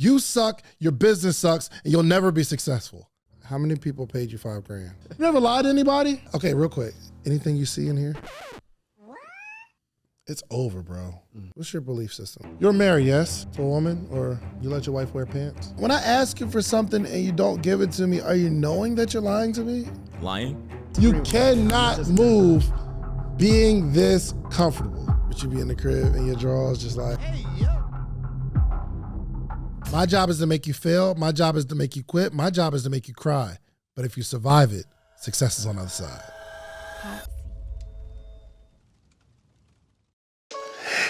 You suck, your business sucks, and you'll never be successful. How many people paid you $5,000? You ever lied to anybody? Okay, real quick. Anything you see in here? It's over, bro. What's your belief system? You're married, yes, to a woman, or you let your wife wear pants? When I ask you for something and you don't give it to me, are you knowing that you're lying to me? Lying? You cannot move being this comfortable. But you be in the crib and your drawers just like, hey, yo. My job is to make you fail. My job is to make you quit. My job is to make you cry. But if you survive it, success is on the other side.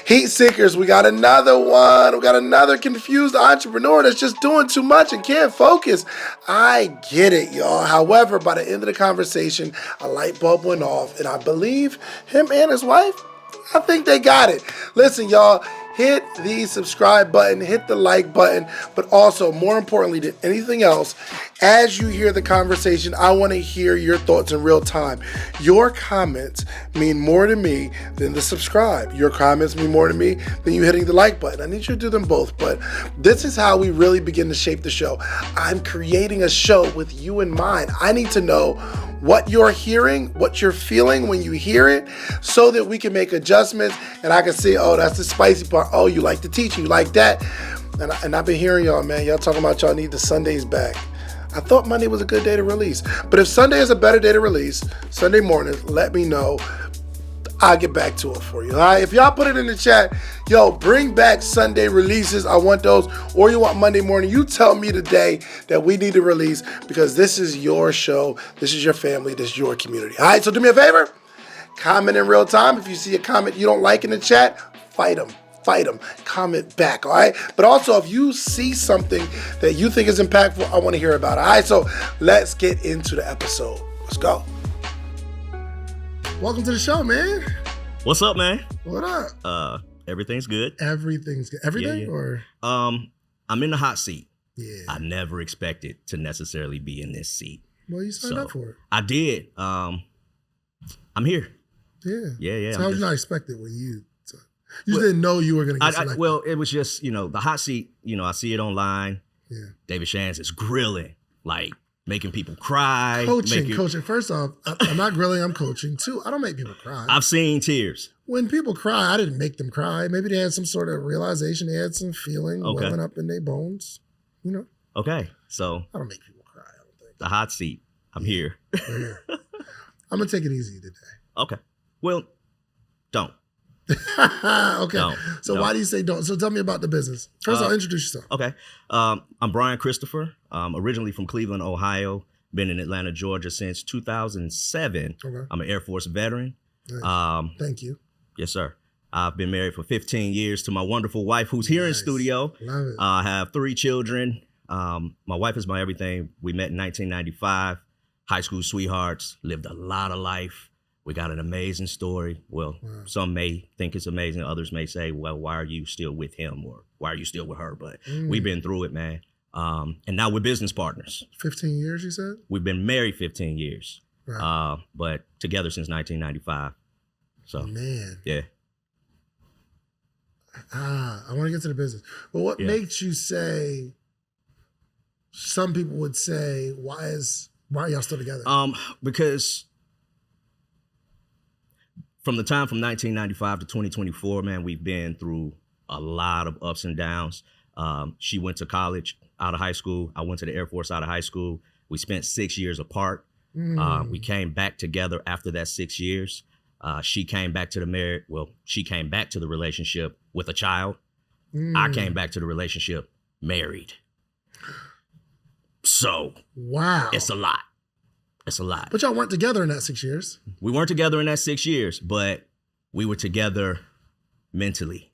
Heat seekers, we got another one. We got another confused entrepreneur that's just doing too much and can't focus. I get it, y'all. However, by the end of the conversation, a light bulb went off, and I believe him and his wife, I think they got it. Listen, y'all, hit the subscribe button, hit the like button, but also, more importantly than anything else, as you hear the conversation, I want to hear your thoughts in real time. Your comments mean more to me than the subscribe. Your comments mean more to me than you hitting the like button. I need you to do them both, but this is how we really begin to shape the show. I'm creating a show with you in mind. I need to know what you're hearing, what you're feeling when you hear it, so that we can make adjustments and I can see, oh, that's the spicy part. Oh, you like the teaching, you like that. And I've been hearing y'all, man. Y'all talking about y'all need the Sundays back. I thought Monday was a good day to release. But if Sunday is a better day to release, Sunday morning, let me know. I'll get back to it for you. All right? If y'all put it in the chat, yo, bring back Sunday releases. I want those. Or you want Monday morning. You tell me today that we need to release because this is your show. This is your family. This is your community. All right? So do me a favor. Comment in real time. If you see a comment you don't like in the chat, fight them. Fight them. Comment back, all right? But also, if you see something that you think is impactful, I want to hear about it. All right, so let's get into the episode. Let's go. Welcome to the show, man. What's up, man? What up? Everything's good. Everything's good. Everything? Yeah. Or? I'm in the hot seat. Yeah. I never expected to necessarily be in this seat. Well, you signed up for it. I did. I'm here. Yeah. Yeah. So how did you not expect it when you... You didn't know you were going to get selected. Well, it was just, the hot seat, I see it online. Yeah. David Shands is grilling, like making people cry. Coaching. First off, I'm not grilling, I'm coaching. Two, I don't make people cry. I've seen tears. When people cry, I didn't make them cry. Maybe they had some sort of realization. They had some feeling welling up in their bones, Okay, so. I don't make people cry, I don't think. The hot seat. I'm here. We're here. I'm going to take it easy today. Okay. Well, don't. Okay. No, so why do you say don't? So tell me about the business. First of all, introduce yourself. Okay. I'm Brian Christopher. Originally from Cleveland, Ohio. Been in Atlanta, Georgia since 2007. Okay. I'm an Air Force veteran. Nice. Thank you. Yes, sir. I've been married for 15 years to my wonderful wife who's here in studio. Love it. I have 3 children. My wife is my everything. We met in 1995. High school sweethearts. Lived a lot of life. We got an amazing story. Well, Some may think it's amazing. Others may say, well, why are you still with him? Or why are you still with her? But we've been through it, man. And now we're business partners. 15 years, you said? We've been married 15 years. Right. But together since 1995. So, man. Yeah. I want to get to the business. But what makes you say, some people would say, why are y'all still together? Because from the time from 1995 to 2024, man, we've been through a lot of ups and downs. She went to college out of high school. I went to the Air Force out of high school. We spent 6 years apart. We came back together after that 6 years. She came back to she came back to the relationship with a child. I came back to the relationship married. So, wow, it's a lot. It's a lot. But y'all weren't together in that 6 years. We weren't together in that 6 years, but we were together mentally.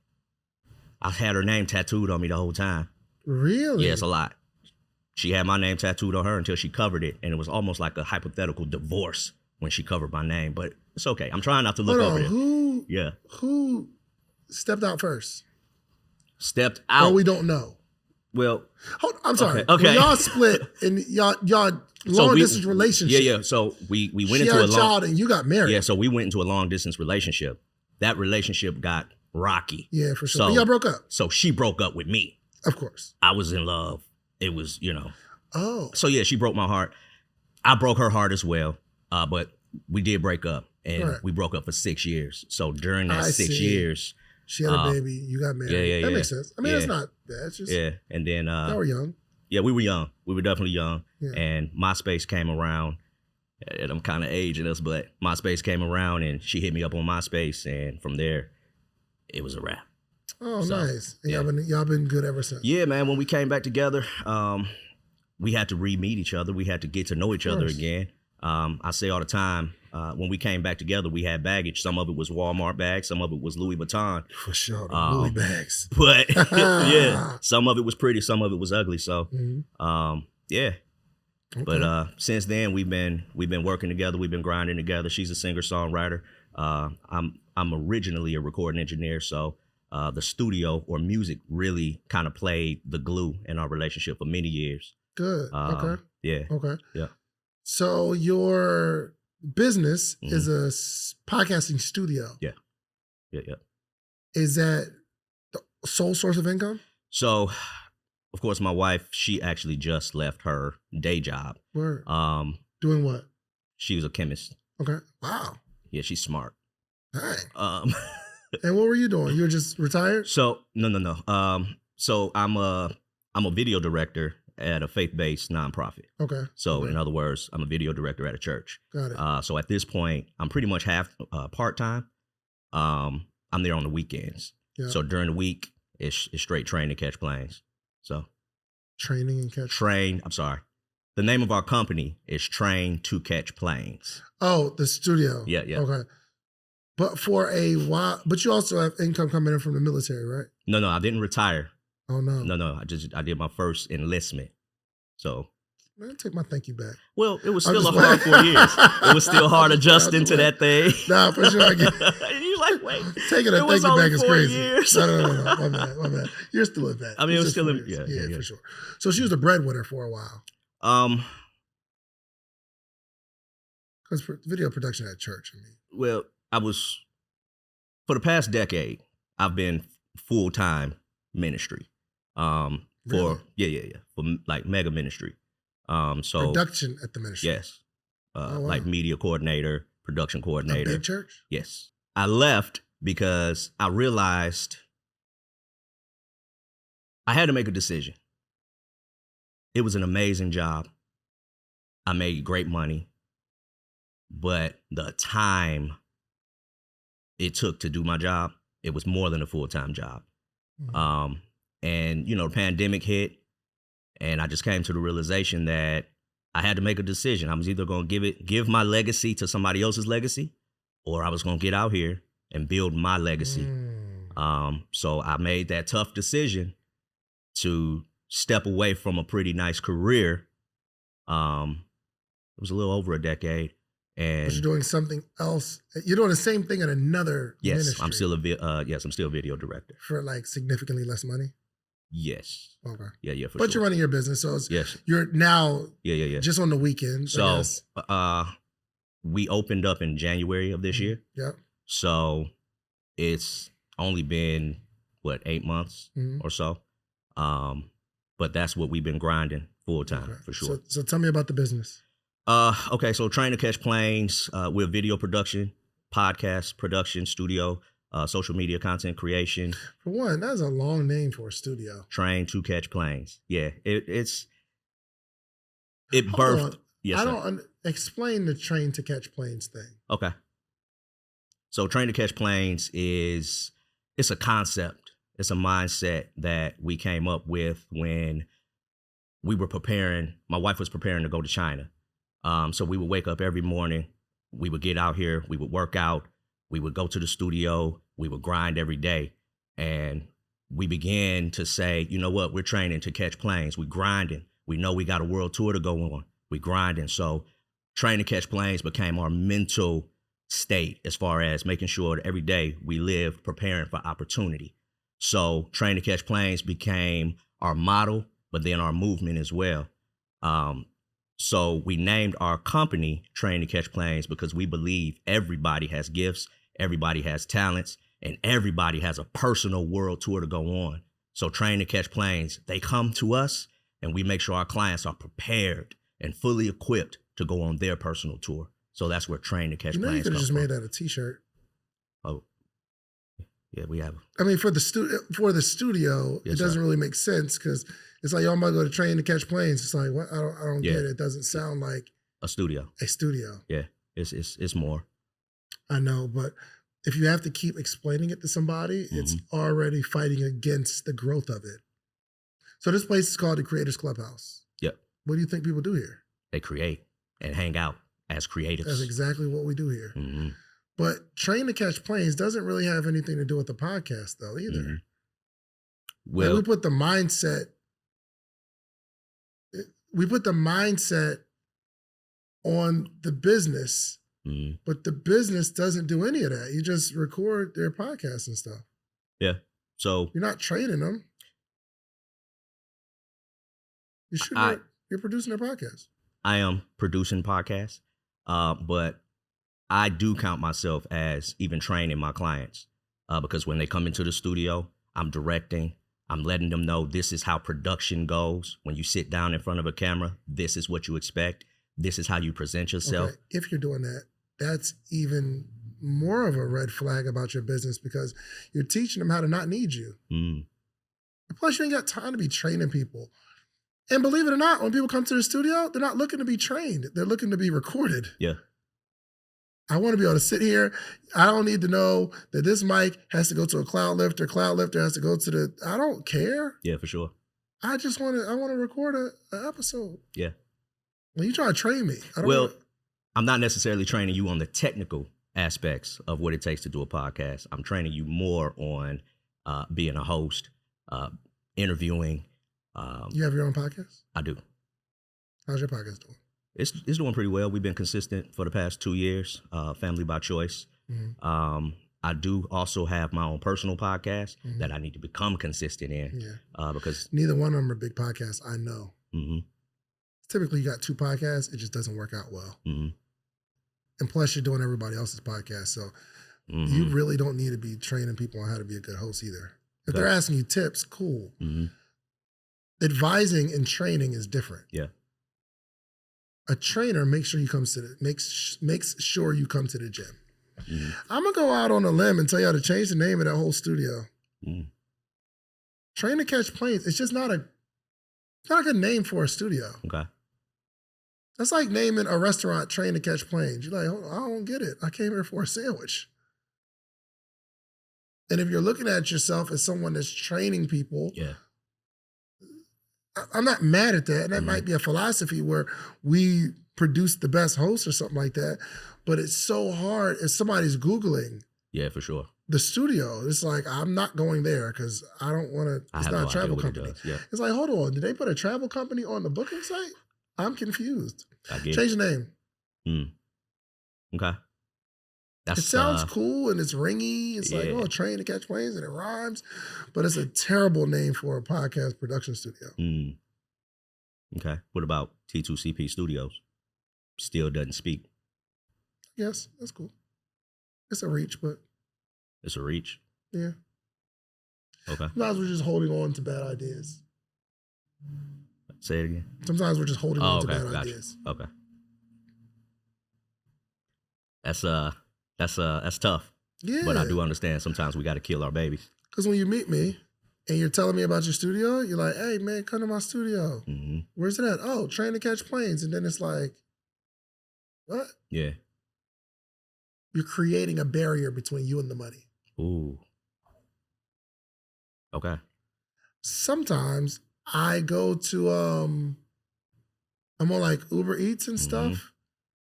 I had her name tattooed on me the whole time. Really? Yeah, it's a lot. She had my name tattooed on her until she covered it, and it was almost like a hypothetical divorce when she covered my name, but it's okay. I'm trying not to look over it. Who stepped out first? Stepped out? Or we don't know. Well, I'm sorry. Okay. When y'all split and y'all long distance relationship. Yeah. So we went she into had a child and you got married. Yeah. So we went into a long distance relationship. That relationship got rocky. Yeah, for sure. So, but y'all broke up. So she broke up with me. Of course. I was in love. It was, Oh. So yeah, she broke my heart. I broke her heart as well. But we did break up, and we broke up for 6 years. So during that 6 years, she had a baby. You got married. That makes sense. I mean, it's not bad. It's just and then y'all were young. Yeah, we were young. We were definitely young. Yeah. And MySpace came around. And I'm kind of aging us, but MySpace came around, and she hit me up on MySpace, and from there, it was a wrap. Oh, so, nice. And y'all been good ever since. Yeah, man. When we came back together, we had to re-meet each other. We had to get to know each other again. I say all the time, when we came back together, we had baggage. Some of it was Walmart bags. Some of it was Louis Vuitton. For sure, Louis bags. But yeah, some of it was pretty. Some of it was ugly. So, yeah. Okay. But since then, we've been working together. We've been grinding together. She's a singer-songwriter. I'm originally a recording engineer. So the studio or music really kind of played the glue in our relationship for many years. Good. Okay. Yeah. Okay. Yeah. So your business is a podcasting studio. Yeah. Yeah. Yeah. Is that the sole source of income? So, of course, my wife, she actually just left her day job. Word. Doing what? She was a chemist. Okay. Wow. Yeah, she's smart. Dang. And what were you doing? You were just retired? So no. So I'm a video director at a faith-based nonprofit. Okay. So in other words, I'm a video director at a church. Got it. So at this point, I'm pretty much half part-time. I'm there on the weekends. Yeah. So during the week, it's straight train to catch planes. So training and catch. I'm sorry. The name of our company is Train to Catch Planes. Oh, the studio. Yeah. Okay. But for a while, but you also have income coming in from the military, right? No, I didn't retire. Oh no. No. I did my first enlistment. So man, take my thank you back. Well, it was still a hard 4 years. It was still hard adjusting to that thing. Nah, for sure. You like, wait. Taking a thank you back is crazy. Years. No. My bad. You're still at that. I mean, it was still yeah, for sure. So she was the breadwinner for a while. Because for video production at church, I mean. Well, for the past decade, I've been full-time ministry. Really? For like mega ministry. So production at the ministry. Yes. Like media coordinator, production coordinator. A big church? Yes. I left because I realized I had to make a decision. It was an amazing job. I made great money. But the time it took to do my job, it was more than a full-time job. Mm-hmm. And, the pandemic hit, and I just came to the realization that I had to make a decision. I was either going to give my legacy to somebody else's legacy, or I was going to get out here and build my legacy. So I made that tough decision to step away from a pretty nice career. It was a little over a decade. But you're doing something else. You're doing the same thing in another ministry. I'm still a video director. For like significantly less money? Yes. Okay. Yeah, for sure. But you're running your business, so yes. You're now just on the weekends. So we opened up in January of this year. Yeah. So it's only been 8 months or so. But that's what we've been grinding full time for sure. So tell me about the business. Okay, so Train to Catch Planes, we're video production, podcast production, studio, social media content creation. For one, that's a long name for a studio. Train to Catch Planes. Yeah, it birthed. Yes, I don't explain the Train to Catch Planes thing. Okay. So Train to Catch Planes it's a concept. It's a mindset that we came up with when we were preparing. My wife was preparing to go to China. So we would wake up every morning, we would get out here, we would work out, we would go to the studio, we would grind every day. And we began to say, you know what, we're training to catch planes. We're grinding. We know we got a world tour to go on. We're grinding. So Train to Catch Planes became our mental state as far as making sure that every day we live preparing for opportunity. So Train to Catch Planes became our model, but then our movement as well. So we named our company Train to Catch Planes because we believe everybody has gifts, everybody has talents, and everybody has a personal world tour to go on. So Train to Catch Planes, they come to us and we make sure our clients are prepared and fully equipped to go on their personal tour. So that's where Train to Catch You Planes could have comes just from. made that a T-shirt. Oh, yeah, we have. I mean, for the studio, Yes, it doesn't sir. really make sense because it's like, y'all might go to Train to Catch Planes. It's like, what? I don't Yeah. get it. It doesn't sound like A studio. a studio. Yeah, it's more. I know, but if you have to keep explaining it to somebody, it's already fighting against the growth of it. So this place is called the Creators Clubhouse. Yep. What do you think people do here? They create and hang out as creatives. That's exactly what we do here. Mm-hmm. But Train to Catch Planes doesn't really have anything to do with the podcast, though, either. Mm-hmm. Well, we put the mindset on the business, but the business doesn't do any of that. You just record their podcasts and stuff. Yeah. So you're not training them. You're producing their podcast. I am producing podcasts, but I do count myself as even training my clients because when they come into the studio, I'm directing. I'm letting them know this is how production goes. When you sit down in front of a camera, this is what you expect. This is how you present yourself. Okay. If you're doing that, that's even more of a red flag about your business because you're teaching them how to not need you. Plus, you ain't got time to be training people. And believe it or not, when people come to the studio, they're not looking to be trained. They're looking to be recorded. Yeah. I want to be able to sit here. I don't need to know that this mic has to go to a cloud lifter. Cloud lifter has to go to the. I don't care. Yeah, for sure. I just want to. I want to record an episode. Yeah. When you try to train me, I'm not necessarily training you on the technical aspects of what it takes to do a podcast. I'm training you more on being a host, interviewing. You have your own podcast? I do. How's your podcast doing? It's doing pretty well. We've been consistent for the past 2 years, Family by Choice. I do also have my own personal podcast that I need to become consistent in because neither one of them are big podcasts, I know. Typically, you got 2 podcasts, it just doesn't work out well. And plus, you're doing everybody else's podcast, so you really don't need to be training people on how to be a good host either. If they're asking you tips, cool. Advising and training is different. Yeah. A trainer makes sure you come to makes sure you come to the gym. I'm gonna go out on a limb and tell y'all to change the name of that whole studio. Train to Catch Planes. It's just not a good name for a studio. Okay. That's like naming a restaurant Train to Catch Planes. You're like, oh, I don't get it. I came here for a sandwich. And if you're looking at yourself as someone that's training people, I'm not mad at that. And that might be a philosophy where we produce the best hosts or something like that. But it's so hard if somebody's Googling. Yeah, for sure. The studio. It's like, I'm not going there because I don't want to. It's not a travel company. It's like, hold on. Did they put a travel company on the booking site? I'm confused. Change the name. Okay. It sounds cool and it's ringy. It's like, oh, Train to Catch Planes and it rhymes. But it's a terrible name for a podcast production studio. Okay. What about T2CP Studios? Still doesn't speak. Yes, that's cool. It's a reach, but. It's a reach? Yeah. Okay. Sometimes we're just holding on to bad ideas. Say it again. Sometimes we're just holding on to bad ideas. Okay. That's tough. Yeah. But I do understand sometimes we got to kill our babies. Because when you meet me and you're telling me about your studio, you're like, hey, man, come to my studio. Where's it at? Oh, Train to Catch Planes. And then it's like, what? Yeah. You're creating a barrier between you and the money. Ooh. Okay. Sometimes I go to, I'm on like Uber Eats and stuff.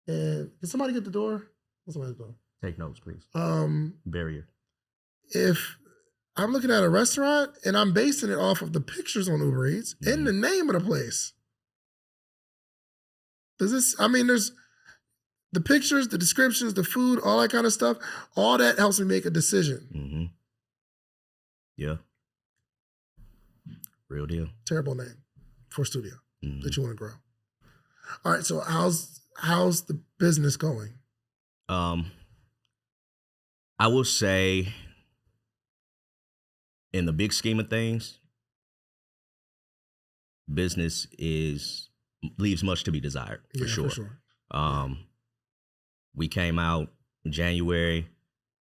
And can somebody get the door? What's somebody's door? Take notes, please. Barrier. If I'm looking at a restaurant and I'm basing it off of the pictures on Uber Eats and the name of the place. There's the pictures, the descriptions, the food, all that kind of stuff. All that helps me make a decision. Yeah. Real deal. Terrible name for a studio that you want to grow. All right, so how's the business going? I will say, in the big scheme of things, business leaves much to be desired, for sure. For sure. We came out in January.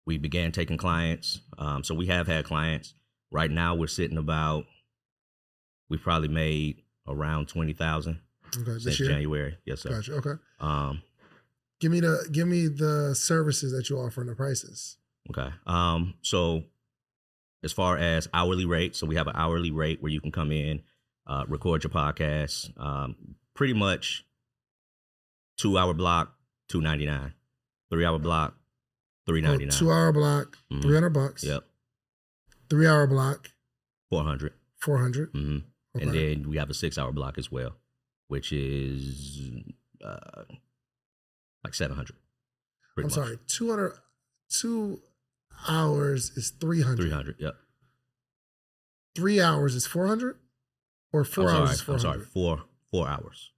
We began taking clients. So we have had clients. Right now we're sitting we've probably made around 20,000 since January. Yes, sir. Gotcha. Okay. Give me the services that you offer and the prices. Okay. So as far as hourly rate, so we have an hourly rate where you can come in, record your podcast, pretty much 2-hour block, $299, 3-hour block, $399. 2-hour block, $300. Yep. 3-hour block, $400. $400. Okay. And then we have a 6-hour block as well, which is like $700. I'm sorry, 2 hours is $300. $300. Yep. 3 hours is $400, or 4 hours is $400. I'm sorry, 4 hours.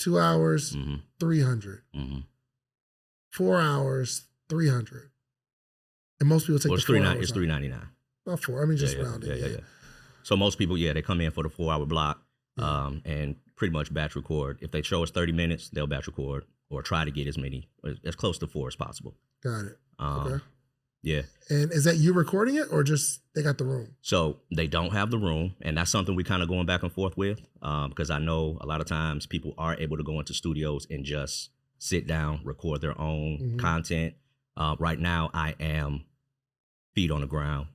2 hours, $300. 4 hours, $300. And most people take the 4 hours. It's $399. About 4. I mean, just round it. Yeah. So most people, they come in for the 4-hour block, and pretty much batch record. If they show us 30 minutes, they'll batch record or try to get as close to 4 as possible. Got it. Okay. Yeah. And is that you recording it, or just they got the room? So they don't have the room, and that's something we kind of going back and forth with, because I know a lot of times people are able to go into studios and just sit down, record their own content. Right now, I am feet on the ground,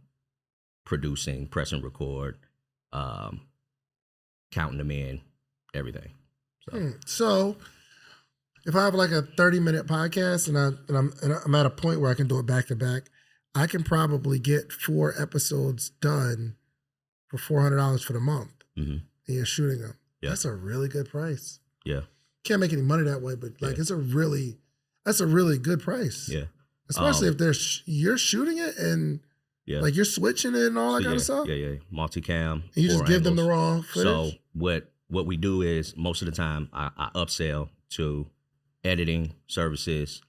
producing, press and record, counting them in, everything. So if I have like a 30-minute podcast and I'm at a point where I can do it back to back, I can probably get 4 episodes done for $400 for the month. And you're shooting them. Yeah. That's a really good price. Yeah. Can't make any money that way, but like that's a really good price. Yeah. Especially if you're shooting it and like you're switching it and all that kind of stuff. Yeah. Multicam. And you just give them the raw footage. So what we do is most of the time I upsell to editing services.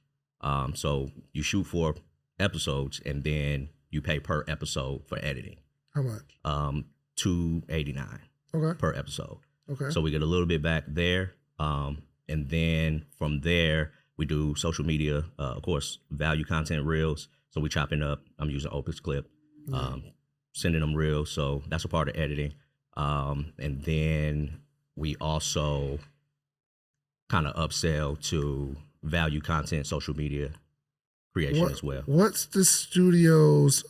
So you shoot 4 episodes and then you pay per episode for editing. How much? $289. Okay. Per episode. Okay. So we get a little bit back there. And then from there, we do social media, of course, value content reels. So we chopping up. I'm using Opus Clip, sending them reels. So that's a part of editing. And then we also kind of upsell to value content, social media creation as well. What's the studio's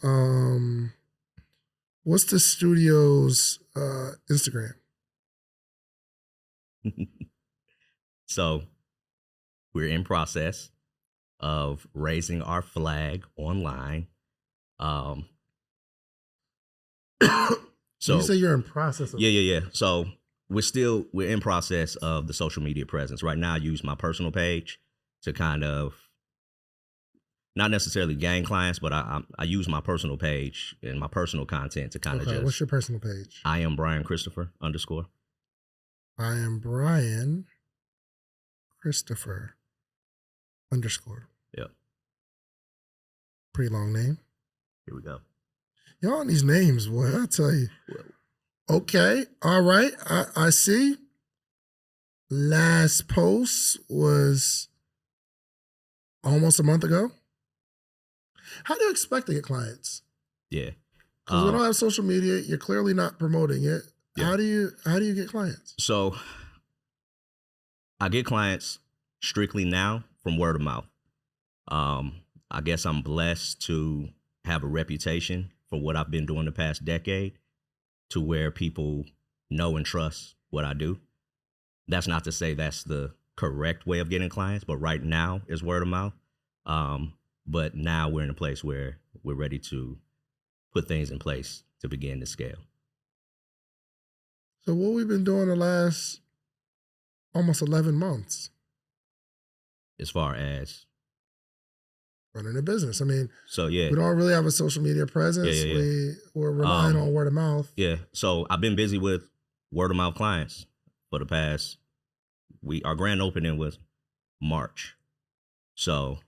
Instagram? So we're in process of raising our flag online. So you say you're in process of Yeah. So we're in process of the social media presence. Right now I use my personal page to kind of not necessarily gain clients, but I use my personal page and my personal content to kind of just. What's your personal page? I am Brian Christopher _ I am Brian Christopher _ Yep. Pretty long name. Here we go. Y'all, these names, boy, I tell you. Okay, all right, I see. Last post was almost a month ago. How do you expect to get clients? Yeah. Because we don't have social media. You're clearly not promoting it. Yeah. How do you get clients? So I get clients strictly now from word of mouth. I guess I'm blessed to have a reputation for what I've been doing the past decade to where people know and trust what I do. That's not to say that's the correct way of getting clients, but right now is word of mouth. But now we're in a place where we're ready to put things in place to begin to scale. So what we've been doing the last almost 11 months? As far as? Running a business. I mean, so yeah, we don't really have a social media presence. Yeah. We're relying on word of mouth. Yeah. So I've been busy with word of mouth clients for the past our grand opening was March. So.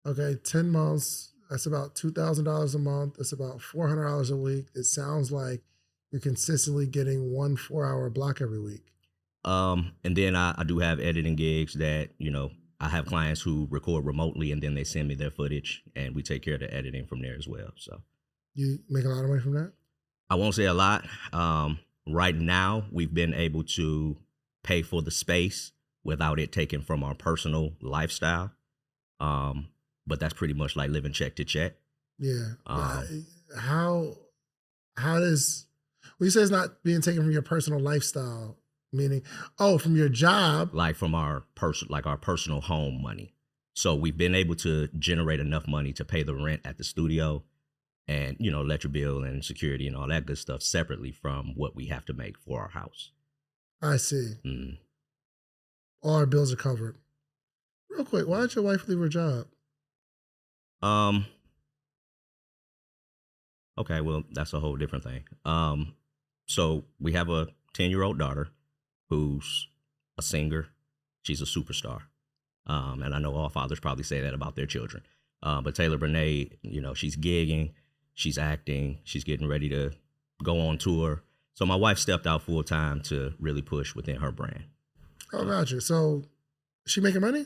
Okay, 10 months. That's about $2,000 a month. It's about $400 a week. It sounds like you're consistently getting 1 4-hour block every week. And then I do have editing gigs that, you know, I have clients who record remotely and then they send me their footage and we take care of the editing from there as well. So you make a lot of money from that? I won't say a lot. Right now, we've been able to pay for the space without it taking from our personal lifestyle. But that's pretty much like living check to check. Yeah. How does, when you say it's not being taken from your personal lifestyle, meaning, from your job? Like from our personal home money. So we've been able to generate enough money to pay the rent at the studio and, you know, electric bill and security and all that good stuff separately from what we have to make for our house. I see. All our bills are covered. Real quick, why did your wife leave her job? Okay, well, that's a whole different thing. So we have a 10-year-old daughter who's a singer. She's a superstar. And I know all fathers probably say that about their children. But Taylor Brene, you know, she's gigging, she's acting, she's getting ready to go on tour. So my wife stepped out full time to really push within her brand. Oh, gotcha. So she making money?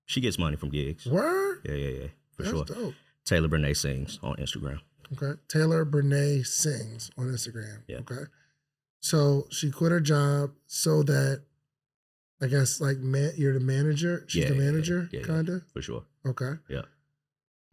She gets money from gigs. Word? Yeah, for That's sure. Dope. Taylor Brene Sings on Instagram. Okay. Taylor Brene Sings on Instagram. Yeah. Okay. So she quit her job so that, I guess, like, you're the manager? She's the manager, kind of? For sure. Okay. Yeah.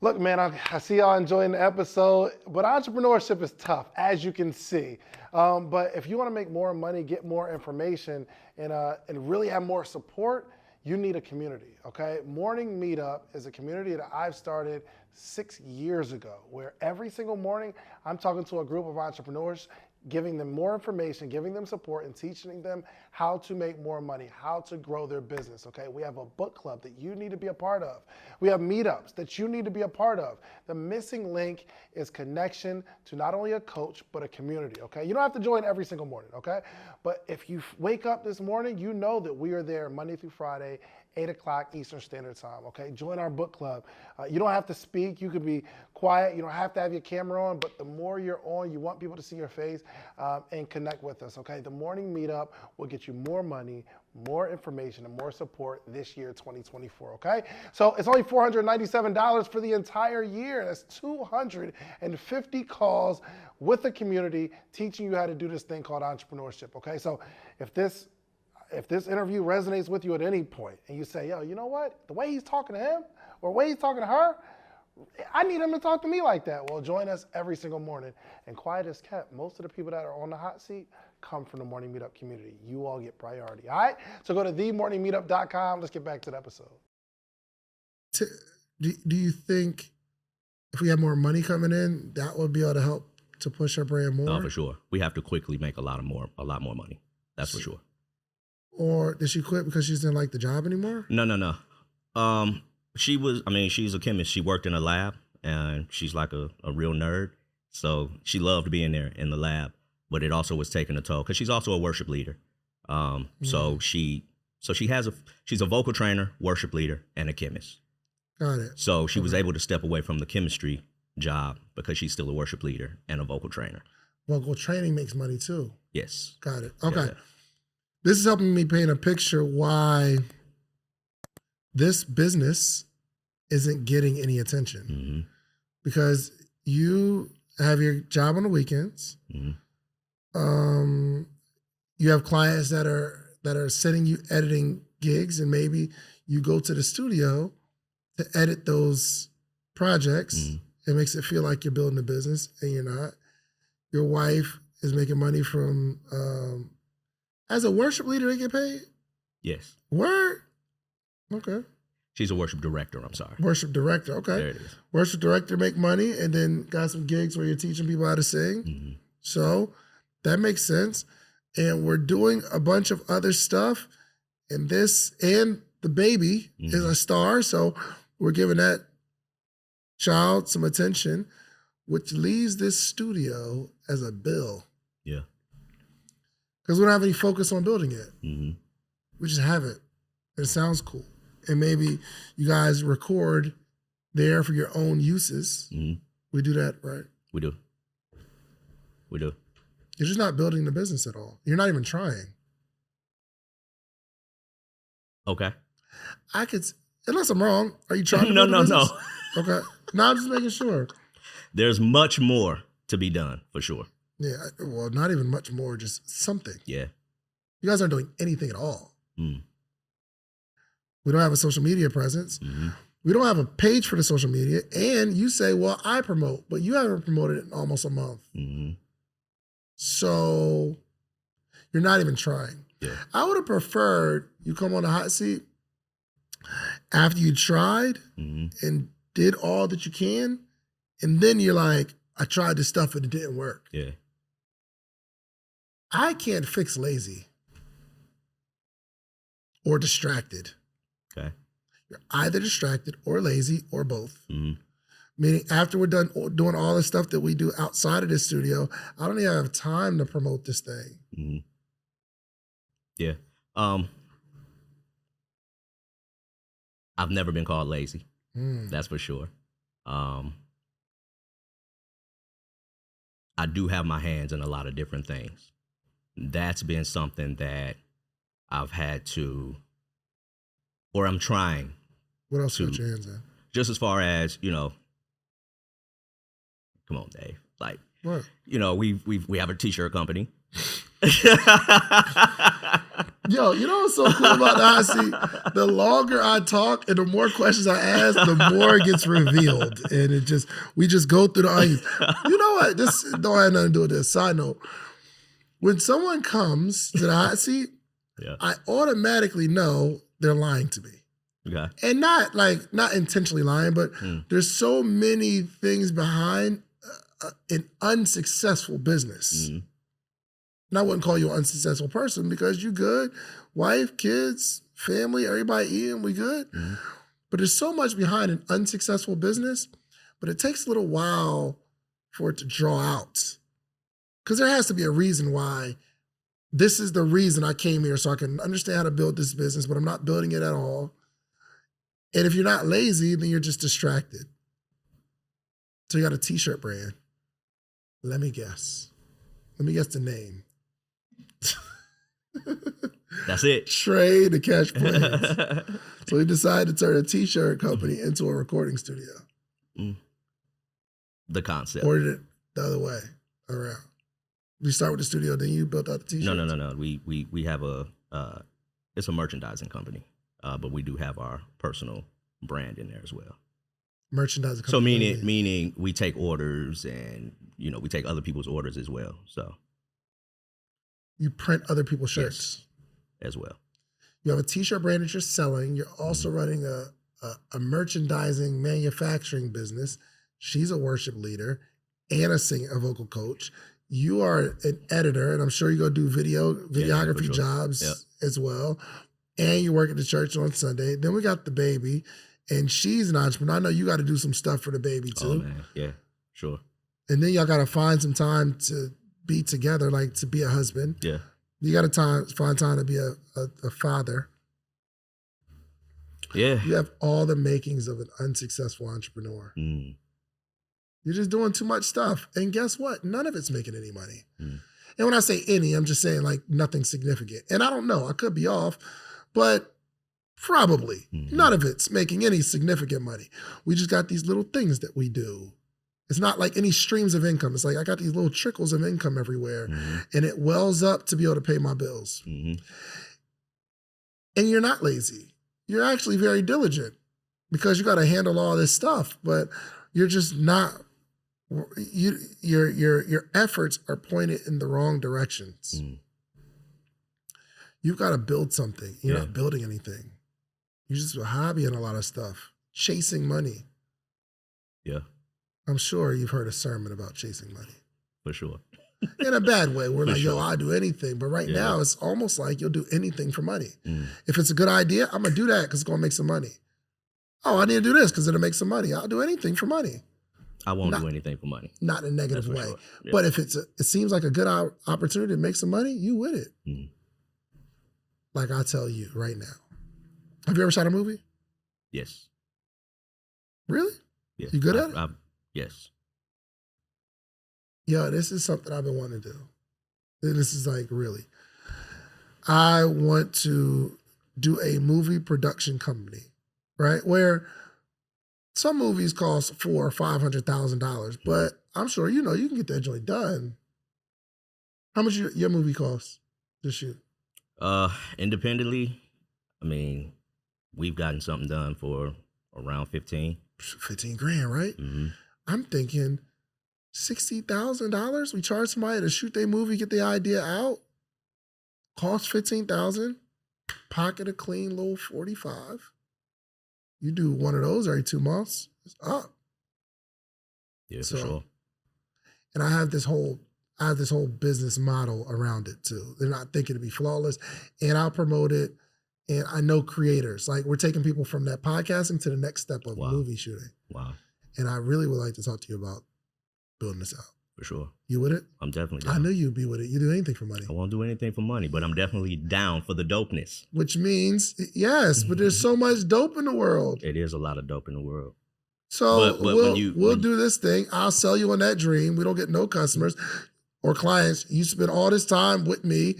Look, man, I see y'all enjoying the episode, but entrepreneurship is tough, as you can see. But if you want to make more money, get more information, and really have more support, you need a community, okay? Morning Meetup is a community that I've started 6 years ago, where every single morning I'm talking to a group of entrepreneurs, giving them more information, giving them support, and teaching them how to make more money, how to grow their business, okay? We have a book club that you need to be a part of. We have meetups that you need to be a part of. The missing link is connection to not only a coach, but a community, okay? You don't have to join every single morning, okay? But if you wake up this morning, you know that we are there Monday through Friday, 8 o'clock Eastern Standard Time, okay? Join our book club. You don't have to speak. You could be quiet. You don't have to have your camera on, but the more you're on, you want people to see your face and connect with us, okay? The morning meetup will get you more money, more information, and more support this year, 2024, okay? So it's only $497 for the entire year. That's 250 calls with the community teaching you how to do this thing called entrepreneurship, okay? So if this interview resonates with you at any point and you say, yo, you know what? The way he's talking to him or the way he's talking to her, I need him to talk to me like that. Well, join us every single morning. And quiet as kept, most of the people that are on the hot seat come from the Morning Meetup community. You all get priority, all right? So go to themorningmeetup.com. Let's get back to the episode. Do you think if we have more money coming in, that would be able to help to push our brand more? No, for sure. We have to quickly make a lot more money. That's for sure. Or did she quit because she didn't like the job anymore? No. She's a chemist. She worked in a lab and she's like a real nerd. So she loved being there in the lab, but it also was taking a toll because she's also a worship leader. So she's a vocal trainer, worship leader, and a chemist. Got it. So she was able to step away from the chemistry job because she's still a worship leader and a vocal trainer. Vocal training makes money too. Yes. Got it. Okay. Yeah. This is helping me paint a picture why this business isn't getting any attention. Mm-hmm. Because you have your job on the weekends. Mm-hmm. You have clients that are sending you editing gigs, and maybe you go to the studio to edit those projects. Mm-hmm. It makes it feel like you're building a business, and you're not. Your wife is making money from, as a worship leader, they get paid? Yes. Word? Okay. She's a worship director, I'm sorry. Worship director, okay. There it is. Worship director make money, and then got some gigs where you're teaching people how to sing. Mm-hmm. So that makes sense. And we're doing a bunch of other stuff, and the baby Mm-hmm. is a star, so we're giving that child some attention, which leaves this studio as a bill. Yeah. Because we don't have any focus on building it. Mm-hmm. We just have it. And it sounds cool. And maybe you guys record there for your own uses. Mm-hmm. We do that, right? We do. You're just not building the business at all. You're not even trying. Okay. I could, unless I'm wrong, are you trying to No, build no, a business? no. Okay. No, I'm just making sure. There's much more to be done, for sure. Yeah, well, not even much more, just something. Yeah. You guys aren't doing anything at all. Mm. We don't have a social media presence. Mm-hmm. We don't have a page for the social media. And you say, well, I promote, but you haven't promoted it in almost a month. Mm-hmm. So you're not even trying. Yeah. I would have preferred you come on the hot seat after you tried and did all that you can. And then you're like, I tried this stuff and it didn't work. Yeah. I can't fix lazy or distracted. Okay. You're either distracted or lazy or both. Mm-hmm. Meaning after we're done doing all the stuff that we do outside of this studio, I don't even have time to promote this thing. Mm-hmm. Yeah. I've never been called lazy. That's for sure. I do have my hands in a lot of different things. That's been something that I've had to, or I'm trying. What else you got your hands in? Just as far as, you know, come on, Dave. Like, what? You know, we have a t-shirt company. Yo, you know what's so cool about the hot seat? The longer I talk and the more questions I ask, the more it gets revealed. And we just go through the onions. You know what? This don't have nothing to do with this. Side note, when someone comes to the hot seat, I automatically know they're lying to me. Okay. And not intentionally lying, but there's so many things behind an unsuccessful business. Mm-hmm. And I wouldn't call you an unsuccessful person because you good, wife, kids, family, everybody eating, we good. Mm-hmm. But there's so much behind an unsuccessful business, but it takes a little while for it to draw out. Because there has to be a reason why this is the reason I came here, so I can understand how to build this business, but I'm not building it at all. And if you're not lazy, then you're just distracted. So you got a t-shirt brand. Let me guess the name. That's it. Trade the cash planes. So he decided to turn a t-shirt company into a recording studio. The concept. Or did it the other way around? You start with the studio, then you built out the t-shirts? No. We have it's a merchandising company, but we do have our personal brand in there as well. Merchandising company. So meaning we take orders and, you know, we take other people's orders as well. So you print other people's shirts? Yes, as well. You have a t-shirt brand that you're selling. You're also running a merchandising manufacturing business. She's a worship leader and a vocal coach. You are an editor, and I'm sure you go do videography jobs as well. And you work at the church on Sunday. Then we got the baby, and she's an entrepreneur. I know you got to do some stuff for the baby too. Oh man, yeah, sure. And then y'all got to find some time to be together, like to be a husband. Yeah. You got to find time to be a father. Yeah. You have all the makings of an unsuccessful entrepreneur. Mm. You're just doing too much stuff. And guess what? None of it's making any money. Mm. And when I say any, I'm just saying like nothing significant. And I don't know, I could be off, but probably none of it's making any significant money. We just got these little things that we do. It's not like any streams of income. It's like I got these little trickles of income everywhere and it wells up to be able to pay my bills. Mm-hmm. And you're not lazy. You're actually very diligent because you got to handle all this stuff, but you're just not, your efforts are pointed in the wrong directions. Mm. You've got to build something. You're not building anything. You're just a hobby in a lot of stuff, chasing money. Yeah. I'm sure you've heard a sermon about chasing money. For sure. In a bad way. We're like, yo, I'll do anything. But right now, it's almost like you'll do anything for money. Mm. If it's a good idea, I'm going to do that because it's going to make some money. Oh, I need to do this because it'll make some money. I'll do anything for money. I won't do anything for money. Not in a negative way. Sure. Yeah. But if it seems like a good opportunity to make some money, you with it. Mm. Like I tell you right now. Have you ever shot a movie? Yes. Really? Yes. You good at it? Yes. Yo, this is something I've been wanting to do. This is like really. I want to do a movie production company, right? Where some movies cost $400,000 or $500,000, but I'm sure you can get that joint done. How much your movie costs to shoot? Independently, I mean, we've gotten something done for around 15. 15 grand, right? Mm-hmm. I'm thinking $60,000. We charge somebody to shoot their movie, get the idea out. Cost $15,000. Pocket a clean little 45. You do one of those every 2 months. It's up. Yeah, for sure. And I have this whole business model around it too. They're not thinking to be flawless, and I'll promote it. And I know creators, like we're taking people from that podcasting to the next step of movie shooting. Wow. And I really would like to talk to you about building this out. For sure. You with it? I'm definitely down. I knew you'd be with it. You do anything for money. I won't do anything for money, but I'm definitely down for the dopeness. Which means, yes, but there's so much dope in the world. It is a lot of dope in the world. So we'll do this thing. I'll sell you on that dream. We don't get no customers or clients. You spend all this time with me.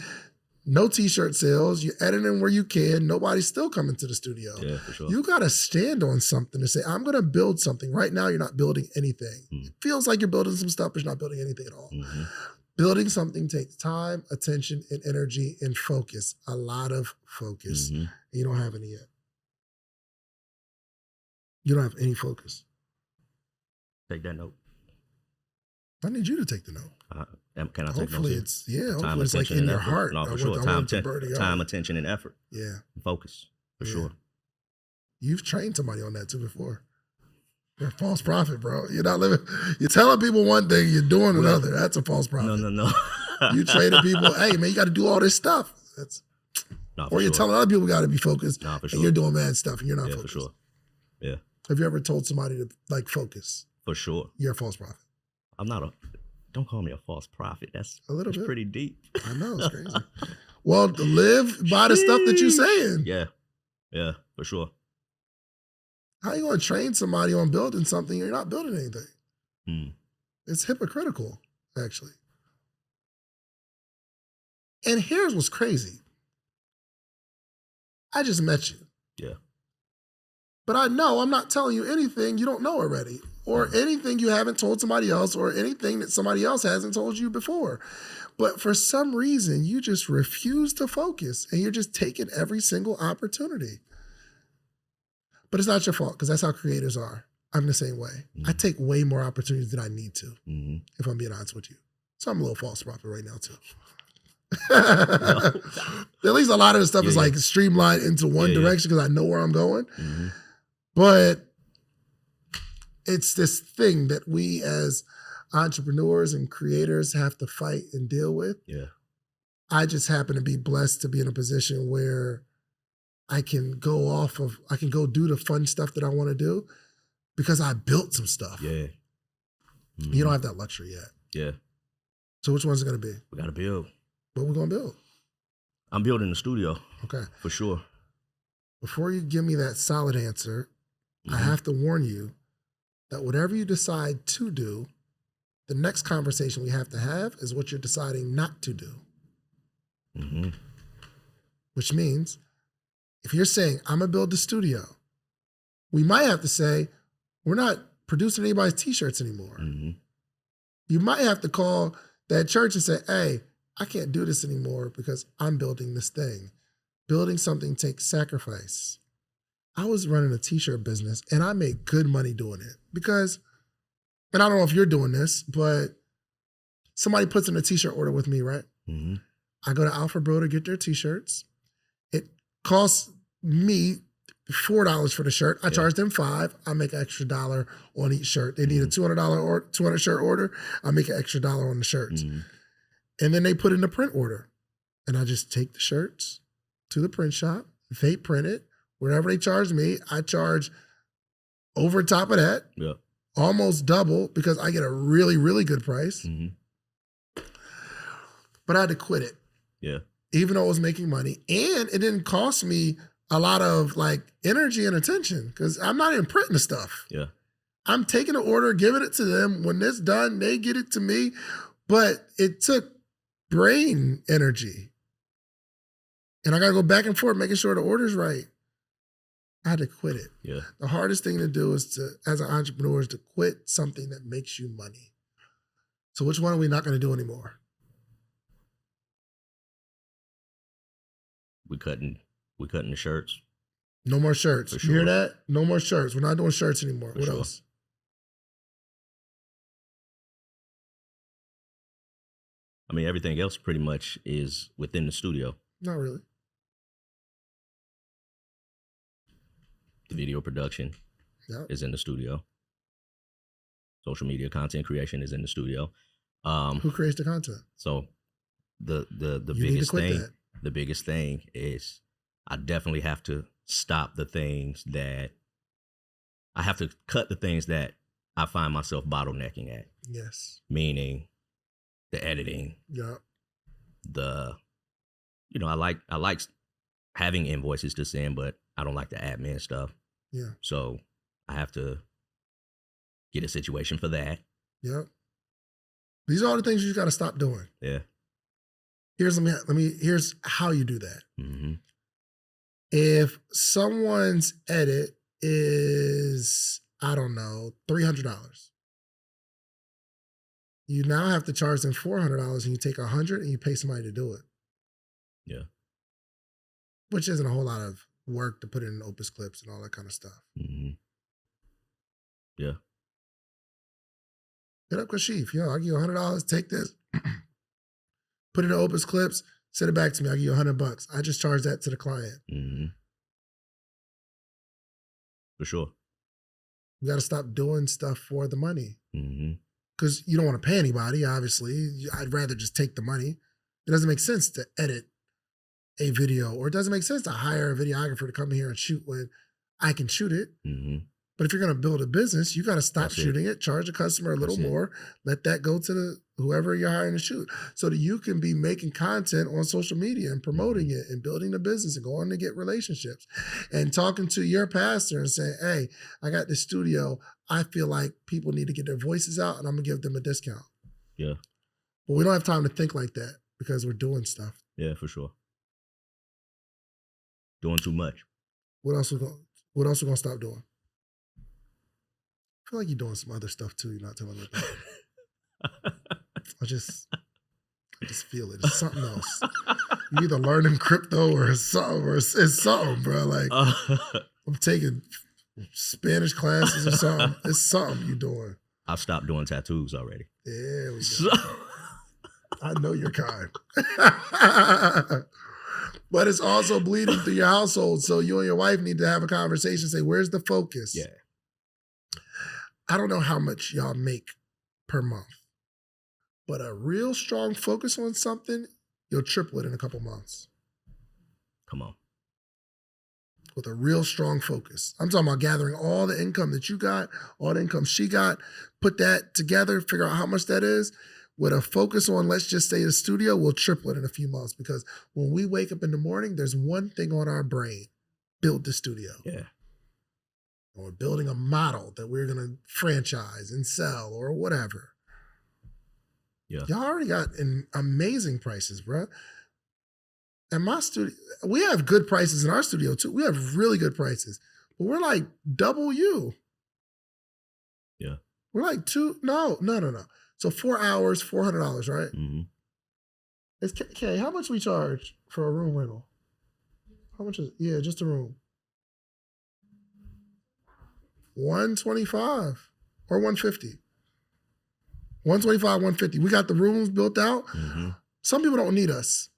No t-shirt sales. You're editing where you can. Nobody's still coming to the studio. Yeah, for sure. You got to stand on something to say, I'm going to build something. Right now, you're not building anything. It feels like you're building some stuff, but you're not building anything at all. Mm-hmm. Building something takes time, attention, and energy, and focus. A lot of focus. Mm-hmm. You don't have any yet. You don't have any focus. Take that note. I need you to take the note. Can I take notes? Hopefully it's like in your heart. No, for sure. Time, attention, and effort. Yeah. Focus, for sure. You've trained somebody on that too before. You're a false prophet, bro. You're not living. You're telling people one thing, you're doing another. That's a false prophet. No. You training people, hey, man, you got to do all this stuff. Or you're telling other people got to be focused, and you're doing mad stuff, and you're not focused. For sure. Yeah. Have you ever told somebody to focus? For sure. You're a false prophet. I'm not don't call me a false prophet. That's pretty deep. I know, it's crazy. Well, live by the stuff that you're saying. Yeah, for sure. How you going to train somebody on building something you're not building anything? It's hypocritical, actually. And here's what's crazy. I just met you. Yeah. But I know I'm not telling you anything you don't know already, or anything you haven't told somebody else, or anything that somebody else hasn't told you before. But for some reason, you just refuse to focus, and you're just taking every single opportunity. But it's not your fault, because that's how creators are. I'm the same way. I take way more opportunities than I need to, if I'm being honest with you. So I'm a little false prophet right now, too. At least a lot of the stuff is like streamlined into one direction because I know where I'm going. But it's this thing that we as entrepreneurs and creators have to fight and deal with. Yeah. I just happen to be blessed to be in a position where I can go do the fun stuff that I want to do because I built some stuff. Yeah. You don't have that luxury yet. Yeah. So which one's it going to be? We got to build. What we going to build? I'm building the studio. Okay. For sure. Before you give me that solid answer, I have to warn you that whatever you decide to do, the next conversation we have to have is what you're deciding not to do. Which means if you're saying, I'm going to build the studio, we might have to say, we're not producing anybody's t-shirts anymore. You might have to call that church and say, hey, I can't do this anymore because I'm building this thing. Building something takes sacrifice. I was running a t-shirt business and I made good money doing it because, and I don't know if you're doing this, but somebody puts in a t-shirt order with me, right? I go to Alpha Bro to get their t-shirts. It costs me $4 for the shirt. I charge them $5. I make an extra $1 on each shirt. They need a $200 shirt order. I make an extra $1 on the shirts. And then they put in the print order. And I just take the shirts to the print shop. They print it. Whatever they charge me, I charge over top of that. Yeah. Almost double because I get a really, really good price. But I had to quit it. Yeah. Even though I was making money. And it didn't cost me a lot of like energy and attention because I'm not even printing the stuff. Yeah. I'm taking the order, giving it to them. When it's done, they get it to me. But it took brain energy. And I got to go back and forth, making sure the order's right. I had to quit it. Yeah. The hardest thing to do is as an entrepreneur, is to quit something that makes you money. So which one are we not going to do anymore? We cutting the shirts. No more shirts. For sure. You hear that? No more shirts. We're not doing shirts anymore. For what sure. else? I mean, everything else pretty much is within the studio. Not really. The video production is in the studio. Social media content creation is in the studio. Who creates the content? So the You biggest need to quit thing, that. the biggest thing is I definitely have to stop the things that I have to cut the things that I find myself bottlenecking at. Yes. Meaning the editing. Yeah. I like having invoices to send, but I don't like the admin stuff. Yeah. So I have to get a situation for that. Yep. These are all the things you got to stop doing. Yeah. Here's how you do that. Mm-hmm. If someone's edit is, I don't know, $300, you now have to charge them $400 and you take $100 and you pay somebody to do it. Yeah. Which isn't a whole lot of work to put in Opus clips and all that kind of stuff. Mm-hmm. Yeah. Hit up Kashif. I'll give you $100. Take this, put it in Opus clips, send it back to me. I'll give you $100. I just charge that to the client. Mm-hmm. For sure. You got to stop doing stuff for the money. Mm-hmm. Because you don't want to pay anybody, obviously. I'd rather just take the money. It doesn't make sense to edit a video, or it doesn't make sense to hire a videographer to come here and shoot when I can shoot it. Mm-hmm. But if you're going to build a business, you got to stop That's shooting it, charge the customer a little That's more, let that go to whoever you're hiring to shoot, so that you can be making content on social media and promoting it and building a business and going to get relationships and talking to your pastor and saying, hey, I got this studio. I feel like people need to get their voices out and I'm going to give them a discount. Yeah. But we don't have time to think like that because we're doing stuff. Yeah, for sure. Doing too much. What else we going to stop doing? I feel like you're doing some other stuff too. You're not telling me about. I just feel it. It's something else. You either learning crypto or it's something, bro. Like I'm taking Spanish classes or something. It's something you doing. I've stopped doing tattoos already. There we go. I know your kind. But it's also bleeding through your household. So you and your wife need to have a conversation. Say, where's the focus? Yeah. I don't know how much y'all make per month, but a real strong focus on something, you'll triple it in a couple months. Come on. With a real strong focus. I'm talking about gathering all the income that you got, all the income she got, put that together, figure out how much that is. With a focus on, let's just say the studio, we'll triple it in a few months, because when we wake up in the morning, there's one thing on our brain: build the studio. Yeah. Or building a model that we're going to franchise and sell or whatever. Yeah. Y'all already got amazing prices, bro. And my studio, we have good prices in our studio too. We have really good prices, but we're like double you. Yeah. We're like no. So 4 hours, $400, right? Mm-hmm. Okay, how much we charge for a room rental? How much is, just a room? $125 or $150. $125, $150. We got the rooms built out. Mm-hmm. Some people don't need us.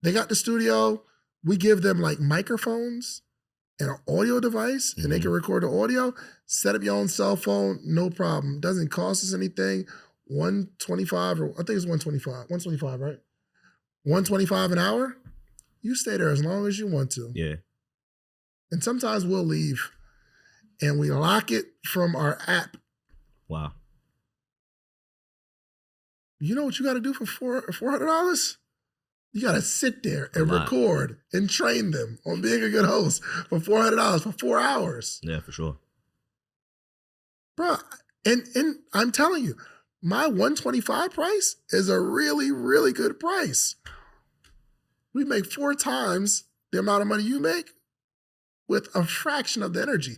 They got the studio. We give them like microphones and an audio device, and they can record the audio. Set up your own cell phone, no problem. Doesn't cost us anything. $125, or I think it's $125. $125, right? $125 an hour. You stay there as long as you want to. Yeah. And sometimes we'll leave. And we lock it from our app. Wow. You know what you got to do for $400? You got to sit there and record and train them on being a good host for $400 for 4 hours. Yeah, for sure. Bro, and I'm telling you, My 125 price is a really, really good price. We make 4 times the amount of money you make with a fraction of the energy.